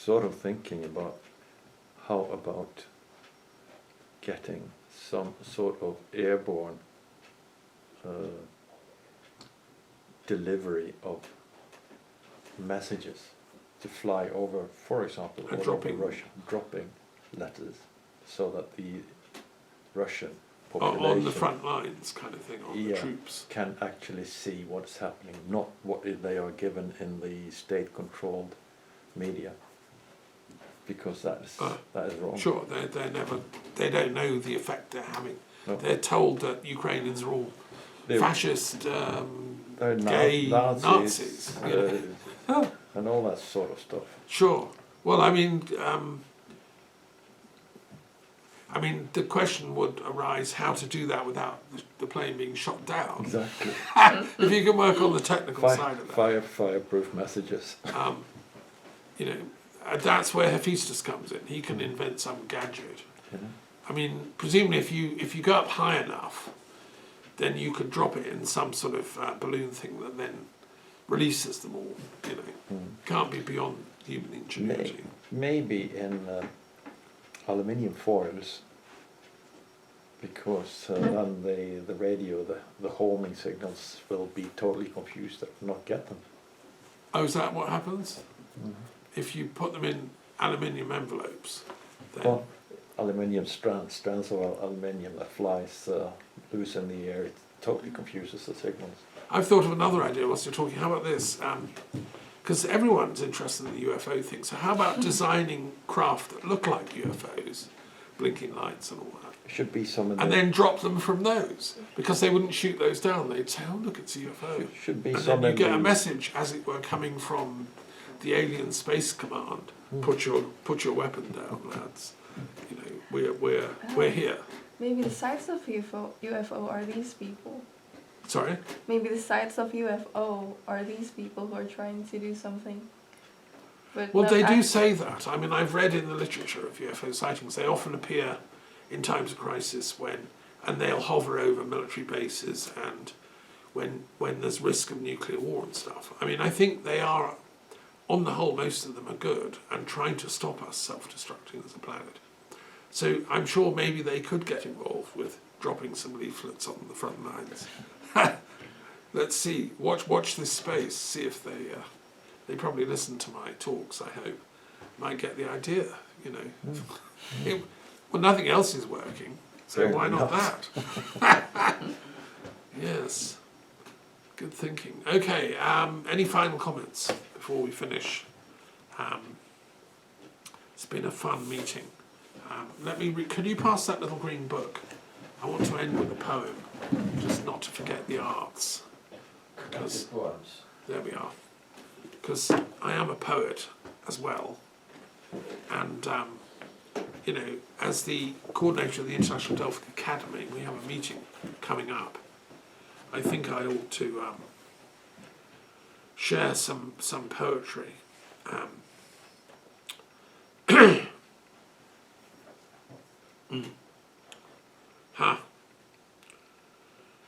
sort of thinking about how about getting some sort of airborne delivery of messages to fly over, for example, all over Russia, dropping letters, so that the Russian population on the front lines, kind of thing, on the troops, can actually see what's happening, not what they are given in the state-controlled media, because that is wrong. Sure, they don't know the effect they're having. No. They're told that Ukrainians are all fascist, gay Nazis, and all that sort of stuff. Sure. Well, I mean, the question would arise how to do that without the plane being shot down. Exactly. If you can work on the technical side of that. Fireproof messages. That's where Hephaestus comes in. He can invent some gadget. Yeah. I mean, presumably if you go up high enough, then you could drop it in some sort of balloon thing that then releases them all. Can't be beyond human ingenuity. Maybe in aluminium foils, because then the radio, the homing signals will be totally confused and not get them. Oh, is that what happens? Mm-hmm. If you put them in aluminium envelopes, then... Well, aluminium strands of aluminium that flies loose in the air, it totally confuses the signals. I've thought of another idea whilst you're talking. How about this? Because everyone's interested in the UFO thing, so how about designing craft that look like UFOs, blinking lights and all that? Should be some of and then drop them from those, because they wouldn't shoot those down. They'd say, "Oh, look, it's a UFO." Should be and some. Then you get a message, as it were, coming from the Alien Space Command. Put your weapon down, lads. We're here. Maybe the sites of UFO are these people. Sorry? Maybe the sites of UFO are these people who are trying to do something. But well, they do say that. I mean, I've read in the literature of UFO sightings, they often appear in times of crisis and they'll hover over military bases and when there's risk of nuclear war and stuff. I mean, I think they are, on the whole, most of them are good and trying to stop us self-destructing as a planet. So I'm sure maybe they could get involved with dropping some leaflets on the front lines. Let's see. Watch this space. See if they probably listen to my talks. I hope might get the idea. Well, nothing else is working, so why not that? Yes. Good thinking. Okay. Any final comments before we finish? It's been a fun meeting. Let me. Can you pass that little green book? I want to end with a poem, just not to forget the arts. Because there we are. Because I am a poet as well, and as the coordinator of the International Delphic Academy, we have a meeting coming up. I think I ought to share some poetry.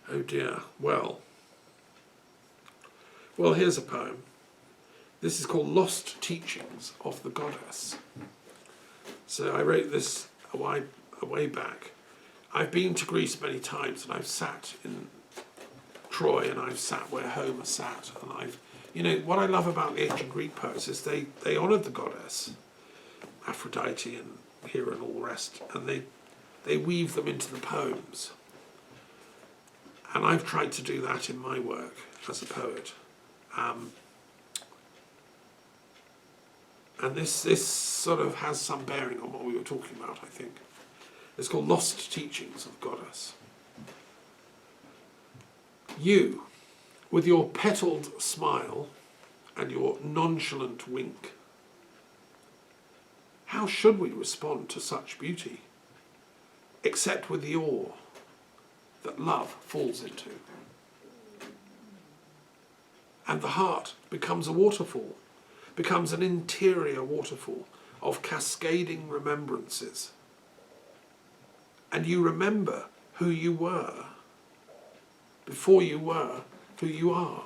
Oh dear. Well, here's a poem. This is called Lost Teachings of the Goddess. So I wrote this a way back. I've been to Greece many times, and I've sat in Troy, and I've sat where Homer sat, and what I love about the ancient Greek poets is they honoured the goddess, Aphrodite and Hera and all the rest, and they weave them into the poems. And I've tried to do that in my work as a poet. And this sort of has some bearing on what we were talking about, I think. It's called Lost Teachings of the Goddess. You, with your petalled smile and your nonchalant wink, how should we respond to such beauty, except with the awe that love falls into? And the heart becomes a waterfall, becomes an interior waterfall of cascading remembrances. And you remember who you were before you were who you are.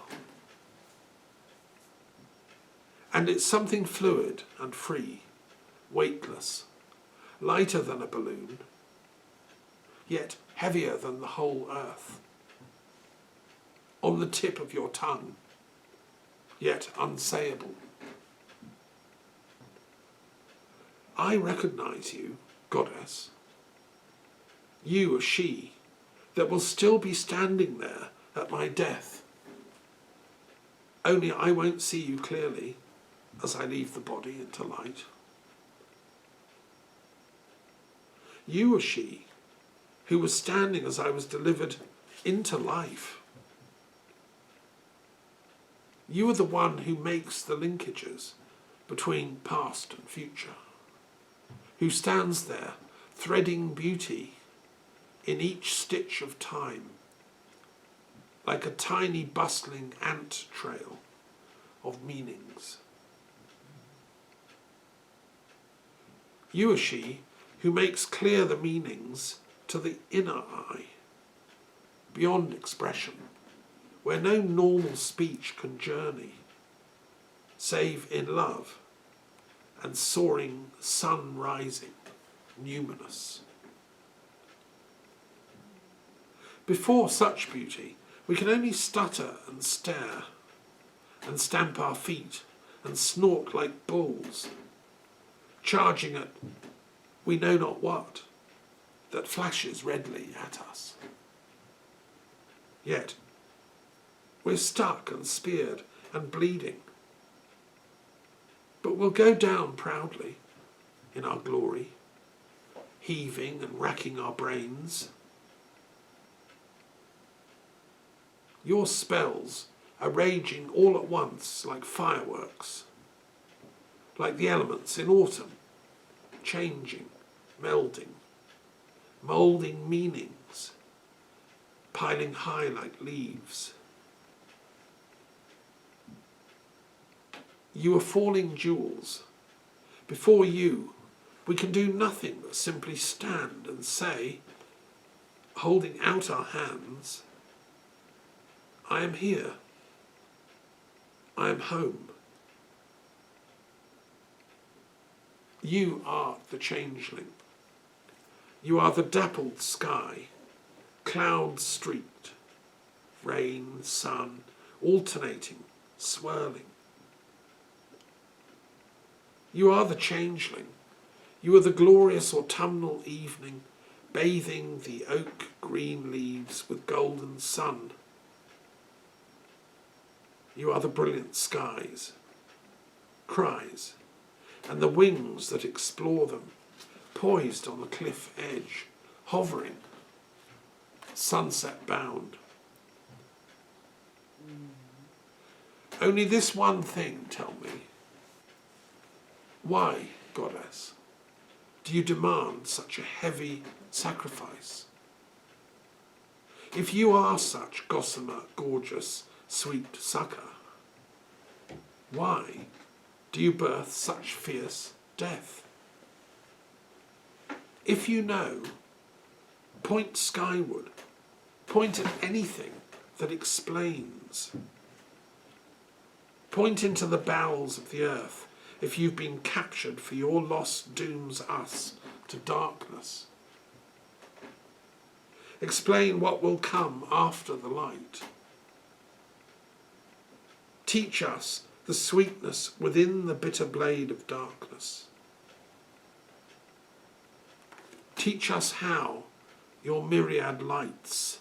And it's something fluid and free, weightless, lighter than a balloon, yet heavier than the whole earth, on the tip of your tongue, yet unsayable. I recognize you, goddess. You are she that will still be standing there at my death. Only I won't see you clearly as I leave the body into light. You are she who was standing as I was delivered into life. You are the one who makes the linkages between past and future, who stands there threading beauty in each stitch of time, like a tiny bustling ant trail of meanings. You are she who makes clear the meanings to the inner eye, beyond expression, where no normal speech can journey, save in love and soaring sun rising, numinous. Before such beauty, we can only stutter and stare, and stamp our feet, and snort like bulls, charging at we know not what, that flashes redly at us. Yet, we're stuck and speared and bleeding, but we'll go down proudly in our glory, heaving and racking our brains. Your spells are raging all at once like fireworks, like the elements in autumn, changing, melding, moulding meanings, piling high like leaves. You are falling jewels. Before you, we can do nothing but simply stand and say, holding out our hands, I am here. I am home. You are the changeling. You are the dappled sky, cloud streaked, rain, sun, alternating, swirling. You are the changeling. You are the glorious autumnal evening, bathing the oak green leaves with golden sun. You are the brilliant skies, cries, and the wings that explore them, poised on the cliff edge, hovering, sunset bound. Only this one thing, tell me. Why, goddess, do you demand such a heavy sacrifice? If you are such gossamer, gorgeous, sweet succor, why do you birth such fierce death? If you know, point skyward, point at anything that explains. Point into the bowels of the earth if you've been captured, for your loss dooms us to darkness. Explain what will come after the light. Teach us the sweetness within the bitter blade of darkness. Teach us how your myriad lights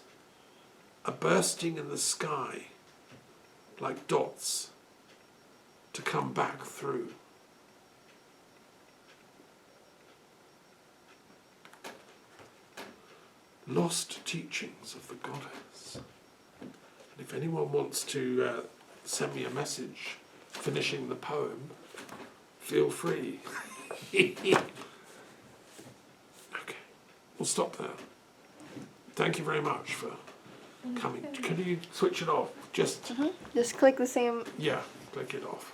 are bursting in the sky like dots to come back through. Lost teachings of the goddess. And if anyone wants to send me a message finishing the poem, feel free. Okay, we'll stop there. Thank you very much for coming. Can you switch it off? Just Just click the same. yeah, click it off.